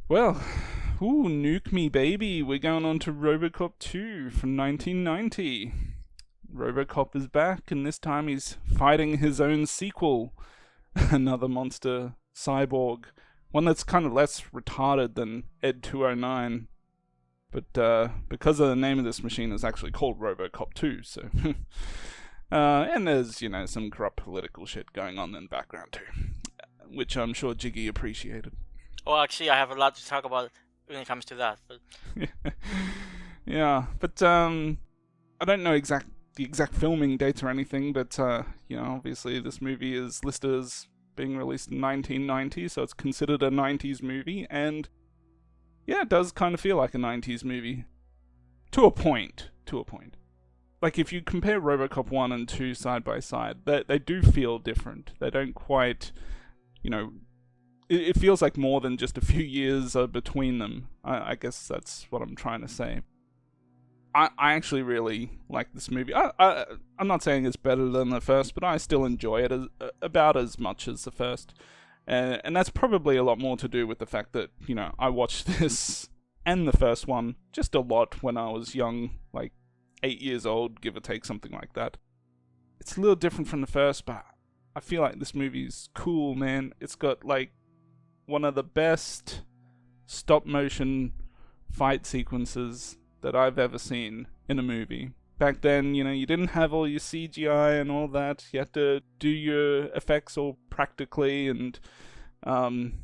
Well, nuke me baby. We're going on to RoboCop 2 from 1990. RoboCop is back, and this time he's fighting his own sequel, another monster cyborg. One that's kind of less retarded than Ed 209. But because of the name of this machine, it's actually called RoboCop 2, so. And there's, some corrupt political shit going on in the background too, which I'm sure Jiggy appreciated. Well, actually, I have a lot to talk about when it comes to that. But Yeah, but I don't know the exact filming date or anything, but obviously this movie is listed as being released in 1990, so it's considered a 90s movie, and yeah, it does kind of feel like a 90s movie. To a point. Like, if you compare RoboCop 1 and 2 side by side, they do feel different. They don't quite, it feels like more than just a few years between them. I guess that's what I'm trying to say. I actually really like this movie. I'm not saying it's better than the first, but I still enjoy it about as much as the first. And that's probably a lot more to do with the fact that, I watched this and the first one just a lot when I was young, like 8 years old, give or take, something like that. It's a little different from the first, but I feel like this movie's cool, man. It's got, like, one of the best stop-motion fight sequences that I've ever seen in a movie. Back then, you didn't have all your CGI and all that. You had to do your effects all practically, and, I'm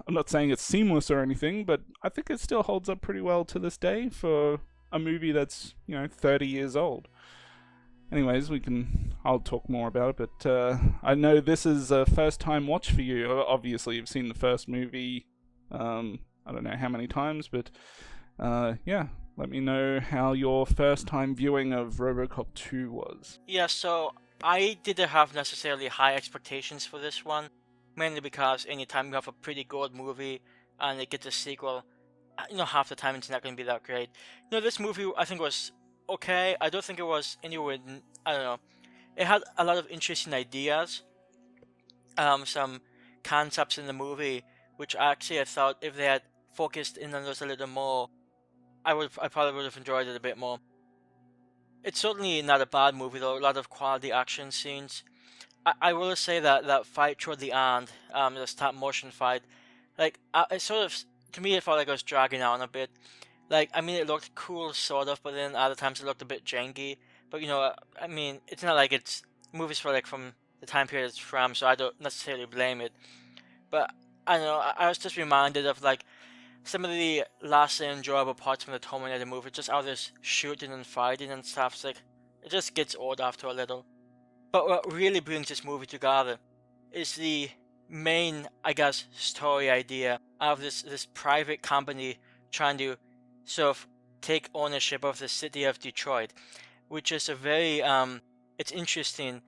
not saying it's seamless or anything, but I think it still holds up pretty well to this day for a movie that's, 30 years old. Anyways, I'll talk more about it, but I know this is a first time watch for you. Obviously, you've seen the first movie, I don't know how many times, but yeah, let me know how your first time viewing of RoboCop 2 was. yeah, so I didn't have necessarily high expectations for this one, mainly because anytime you have a pretty good movie and it gets a sequel, half the time it's not going to be that great. This movie I think was okay. I don't think it was anywhere. I don't know. It had a lot of interesting ideas, some concepts in the movie, which I thought if they had focused in on those a little more, I probably would have enjoyed it a bit more. It's certainly not a bad movie though. A lot of quality action scenes. I will say that fight toward the end, the stop motion fight, like it sort of, to me it felt like it was dragging on a bit. Like, I mean, it looked cool, sort of, but then other times it looked a bit janky. But I mean, it's not like it's movies for, like, from the time period it's from, so I don't necessarily blame it. But I don't know. I was just reminded of, like, some of the less enjoyable parts from the Terminator movie, just all this shooting and fighting and stuff. It's like, it just gets old after a little. But what really brings this movie together is the main, I guess, story idea of this private company trying to sort of take ownership of the city of Detroit, which is a very it's interesting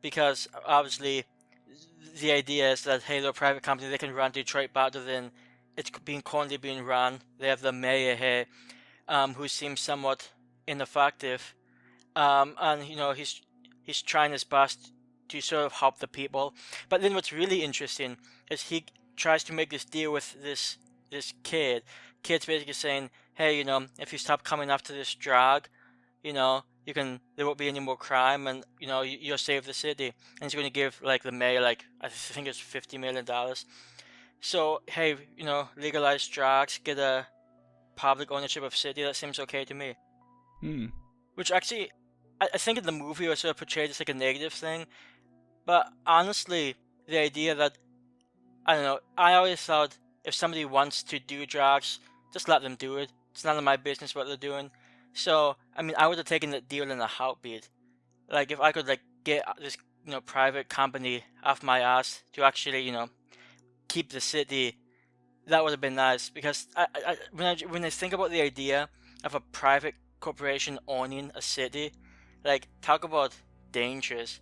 because obviously the idea is that, hey, they're a private company, they can run Detroit better than it's currently being run. They have the mayor here, who seems somewhat ineffective, and he's trying his best to sort of help the people. But then what's really interesting is he tries to make this deal with this kid's basically saying, hey, if you stop coming after this drug, there won't be any more crime, and you'll save the city. And he's going to give, like, the mayor, like, I think it's $50 million. So, hey, legalize drugs, get a public ownership of city. That seems okay to me. Which actually, I think in the movie it was sort of portrayed as like a negative thing, but honestly, the idea that, I don't know, I always thought if somebody wants to do drugs, just let them do it. It's none of my business what they're doing. So, I mean, I would have taken the deal in a heartbeat. Like, if I could, like, get this, private company off my ass to actually, keep the city, that would have been nice. Because when I think about the idea of a private corporation owning a city, like, talk about dangerous.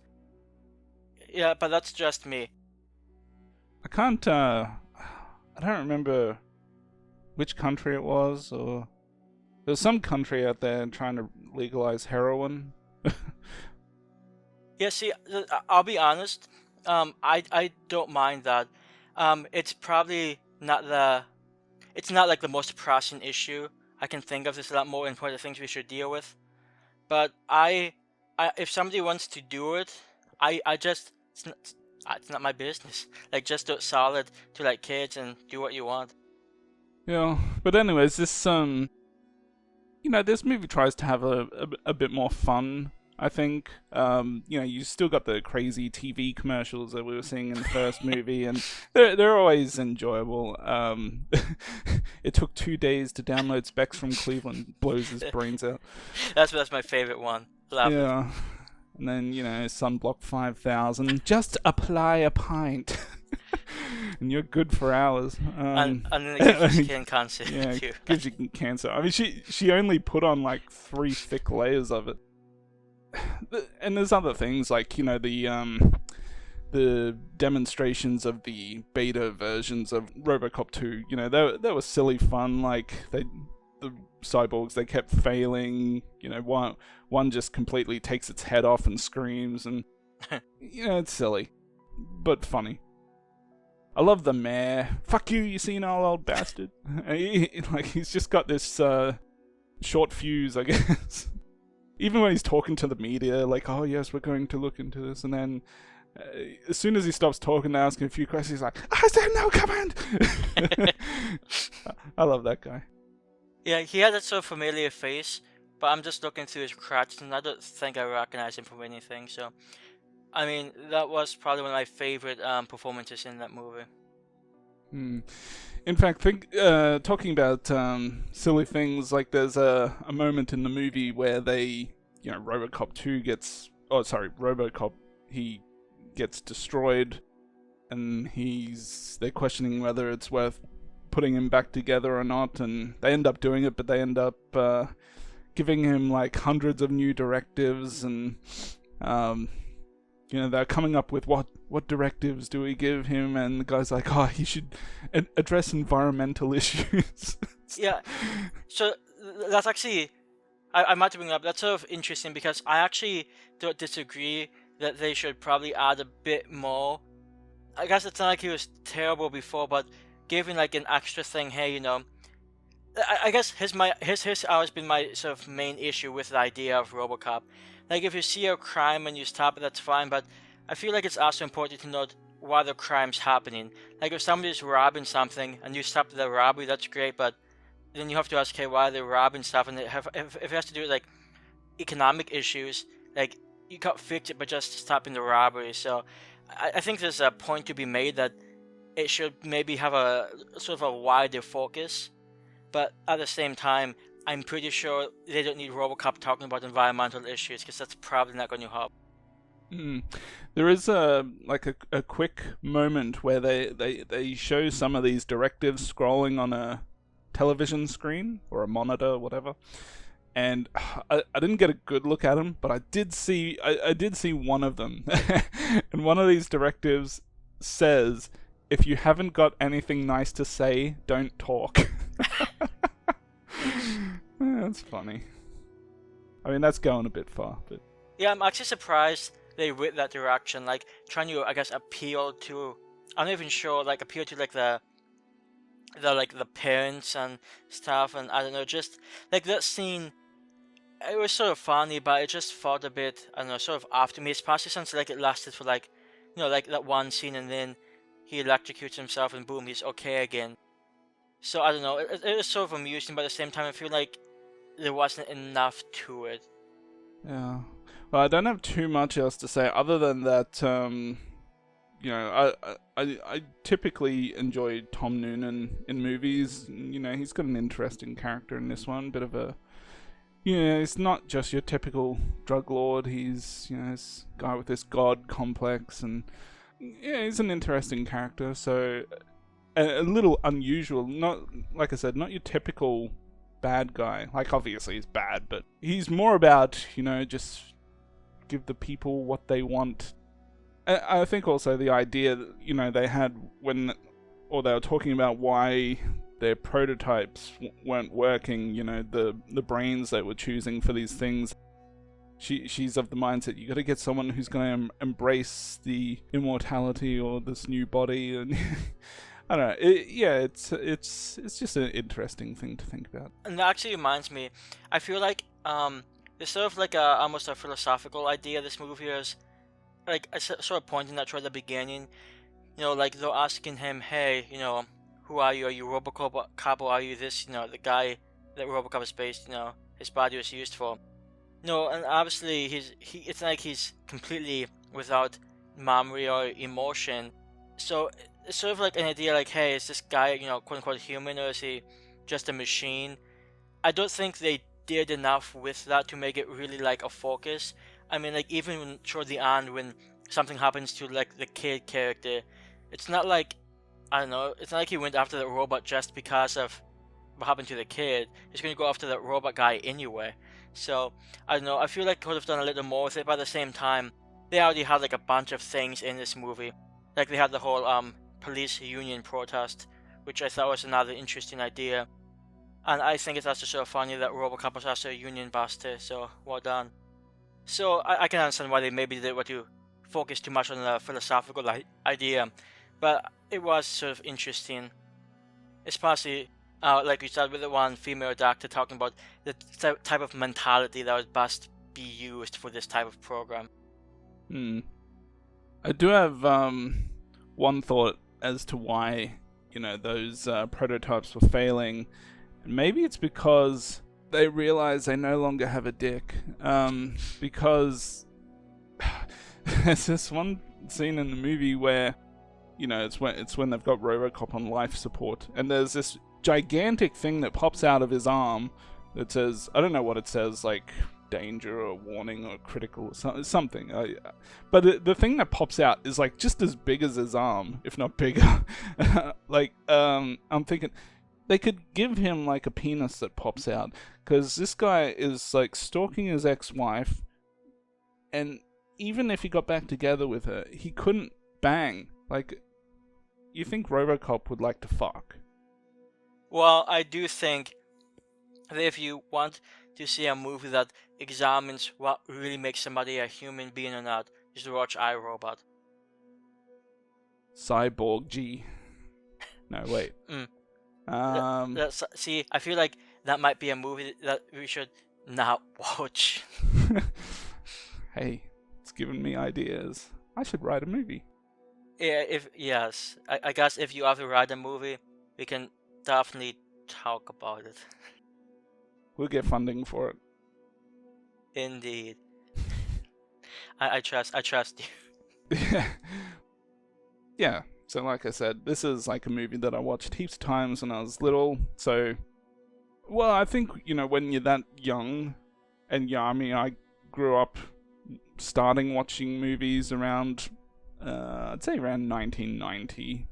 Yeah, but that's just me. I don't remember which country it was, or there's some country out there trying to legalize heroin. Yeah, see, I'll be honest. I don't mind that. It's probably not the. It's not like the most pressing issue I can think of. There's a lot more important things we should deal with. But if somebody wants to do it, I just it's not my business. Like just do it solid to like kids and do what you want. Yeah, but anyways, this movie tries to have a bit more fun. I think, you still got the crazy TV commercials that we were seeing in the first movie, and they're always enjoyable. It took 2 days to download Specs from Cleveland, blows his brains out. That's my favorite one. Love it. Yeah, and then Sunblock 5000, just apply a pint, and you're good for hours. And then it gives you skin cancer Yeah, too. gives you cancer. I mean, she only put on like 3 thick layers of it. And there's other things like the demonstrations of the beta versions of RoboCop 2. They were silly fun. Like the cyborgs, they kept failing. One just completely takes its head off and screams, and it's silly but funny. I love the mayor. Fuck you, you senile old bastard. He's just got this short fuse, I guess. Even when he's talking to the media, like, oh yes, we're going to look into this, and then as soon as he stops talking and asking a few questions, he's like, I said no comment! I love that guy. Yeah, he had that sort of familiar face, but I'm just looking through his cracks and I don't think I recognize him from anything, so I mean, that was probably one of my favorite performances in that movie. In fact, talking about silly things, like there's a moment in the movie where RoboCop, he gets destroyed, and they're questioning whether it's worth putting him back together or not, and they end up doing it, but they end up giving him like hundreds of new directives, and they're coming up with what directives do we give him, and the guy's like, oh, he should address environmental issues. Yeah, so that's actually, I might bring up, that's sort of interesting because I actually don't disagree that they should probably add a bit more. I guess it's not like he was terrible before, but giving like an extra thing, hey, I guess his always been my sort of main issue with the idea of RoboCop. Like, if you see a crime and you stop it, that's fine, but I feel like it's also important to note why the crime's happening. Like, if somebody's robbing something and you stop the robbery, that's great, but then you have to ask, okay, why are they robbing stuff? And if it has to do with, like, economic issues, like, you can't fix it by just stopping the robbery. So I think there's a point to be made that it should maybe have a sort of a wider focus, but at the same time, I'm pretty sure they don't need RoboCop talking about environmental issues, because that's probably not going to help. There is a quick moment where they show some of these directives scrolling on a television screen or a monitor, whatever. And I didn't get a good look at them, but I did see one of them, and one of these directives says, "If you haven't got anything nice to say, don't talk." That's funny. I mean, that's going a bit far, but yeah, I'm actually surprised they went that direction, like trying to, I guess, appeal to. I'm not even sure, like appeal to like the parents and stuff, and I don't know, just like that scene. It was sort of funny, but it just felt a bit, I don't know, sort of after me. Especially since like it lasted for like, like that one scene, and then he electrocutes himself, and boom, he's okay again. So I don't know, it was sort of amusing, but at the same time, I feel like there wasn't enough to it. Yeah. Well, I don't have too much else to say other than that. I typically enjoy Tom Noonan in movies. He's got an interesting character in this one. Bit of a, it's not just your typical drug lord. He's this guy with this god complex, and he's an interesting character. So a little unusual. Not, like I said, not your typical bad guy. Like, obviously he's bad, but he's more about just give the people what they want. I think also the idea that, they had they were talking about why their prototypes weren't working, the brains they were choosing for these things. she's of the mindset you got to get someone who's going to embrace the immortality or this new body, and I don't know. It's just an interesting thing to think about. And that actually reminds me, I feel like there's sort of like a almost a philosophical idea this movie is, like sort of pointing that toward the beginning. Like they're asking him, hey, who are you? Are you RoboCop, or are you this, the guy that RoboCop is based, his body was used for. No, and obviously it's not like he's completely without memory or emotion. So it's sort of like an idea like, hey, is this guy, quote unquote human, or is he just a machine? I don't think they did enough with that to make it really like a focus. I mean, like even toward the end when something happens to like the kid character, it's not like, I don't know, it's not like he went after the robot just because of what happened to the kid. He's gonna go after that robot guy anyway. So I don't know. I feel like could have done a little more with it, but at the same time, they already had like a bunch of things in this movie. Like they had the whole police union protest, which I thought was another interesting idea. And I think it's also so funny that RoboCop was also a union buster. So well done. So I can understand why they maybe did want to focus too much on the philosophical idea, but it was sort of interesting, especially like we said with the one female doctor talking about the type of mentality that would best be used for this type of program. I do have one thought as to why those prototypes were failing. Maybe it's because they realize they no longer have a dick. Because there's this one scene in the movie where it's when they've got RoboCop on life support, and there's this gigantic thing that pops out of his arm that says, I don't know what it says, like danger or warning or critical or something. But the thing that pops out is like just as big as his arm, if not bigger. Like I'm thinking they could give him like a penis that pops out, because this guy is like stalking his ex-wife, and even if he got back together with her, he couldn't bang. Like, you think RoboCop would like to fuck? Well, I do think that if you want to see a movie that examines what really makes somebody a human being or not, you should watch iRobot. Cyborg G. No, wait. See, I feel like that might be a movie that we should not watch. Hey, it's giving me ideas. I should write a movie. Yeah, I guess if you ever write a movie, we can definitely talk about it. We'll get funding for it. Indeed. I trust you. Yeah. So like I said, this is like a movie that I watched heaps of times when I was little. So, well, I think, when you're that young, and yeah, I mean, I grew up starting watching movies around, I'd say around 1990,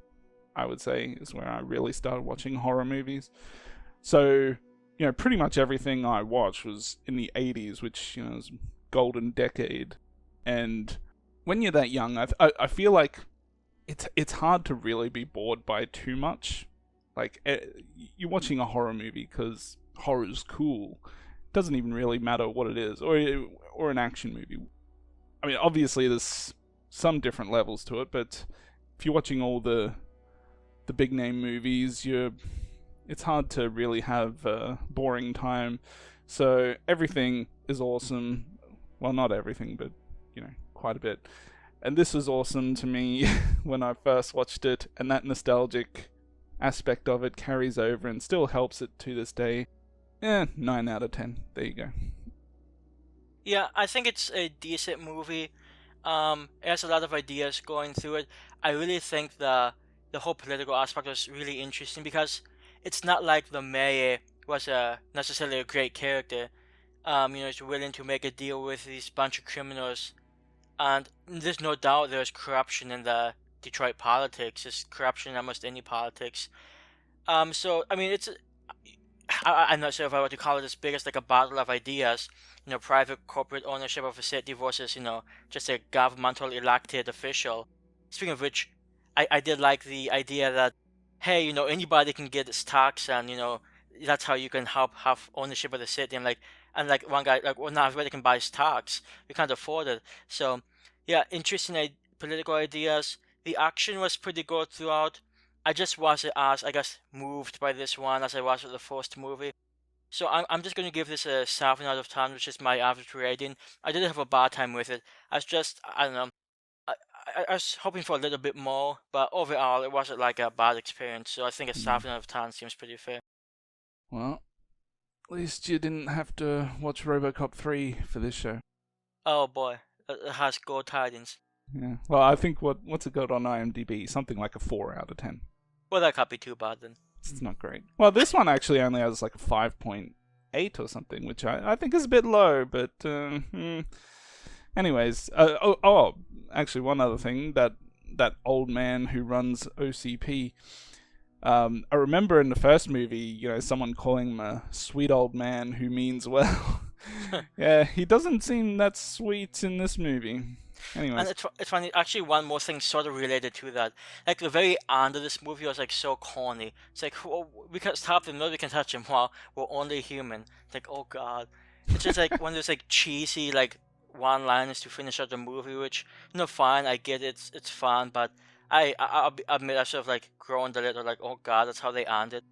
I would say, is where I really started watching horror movies. So, pretty much everything I watched was in the 80s, which, is a golden decade. And when you're that young, I feel like it's hard to really be bored by too much. Like, you're watching a horror movie because horror's cool. It doesn't even really matter what it is, or an action movie. I mean, obviously there's some different levels to it, but if you're watching all the big name movies, it's hard to really have a boring time. So everything is awesome. Well, not everything, but quite a bit. And this was awesome to me when I first watched it, and that nostalgic aspect of it carries over and still helps it to this day. 9 out of 10. There you go. Yeah, I think it's a decent movie. It has a lot of ideas going through it. I really think the whole political aspect was really interesting, because it's not like the mayor was necessarily a great character. He's willing to make a deal with these bunch of criminals, and there's no doubt there's corruption in the Detroit politics. There's corruption in almost any politics. So I mean, I'm not sure if I were to call it as big as like a battle of ideas. Private corporate ownership of a city versus just a governmental elected official. Speaking of which, I did like the idea that, hey, anybody can get stocks, and that's how you can help have ownership of the city. I'm like, and like one guy like, well, now everybody can buy stocks. We can't afford it. So yeah, interesting political ideas. The action was pretty good throughout. I just wasn't as, I guess, moved by this one as I was with the first movie. So I'm just going to give this a 7 out of 10, which is my average rating. I didn't have a bad time with it. I don't know, I, I was hoping for a little bit more, but overall it wasn't like a bad experience. So I think a Hmm. 7 out of 10 seems pretty fair. Well, at least you didn't have to watch RoboCop 3 for this show. Oh boy, it has good tidings. Yeah. Well, I think what's it got on IMDb? Something like a 4 out of 10. Well, that can't be too bad then. It's not great. Well, this one actually only has like a 5.8 or something, which I think is a bit low, but anyways, actually one other thing, that old man who runs OCP, I remember in the first movie, someone calling him a sweet old man who means well. Yeah, he doesn't seem that sweet in this movie. And Anyways. it's funny. Actually, one more thing sort of related to that. Like the very end of this movie was like so corny. It's like, well, we can stop them. No, we can touch him. Well, we're only human. It's like, oh god. It's just like one of those like cheesy like one-liners to finish out the movie, which fine. I get it. It's fun, but I'll admit I sort of like groaned a little. Like, oh god, that's how they end it.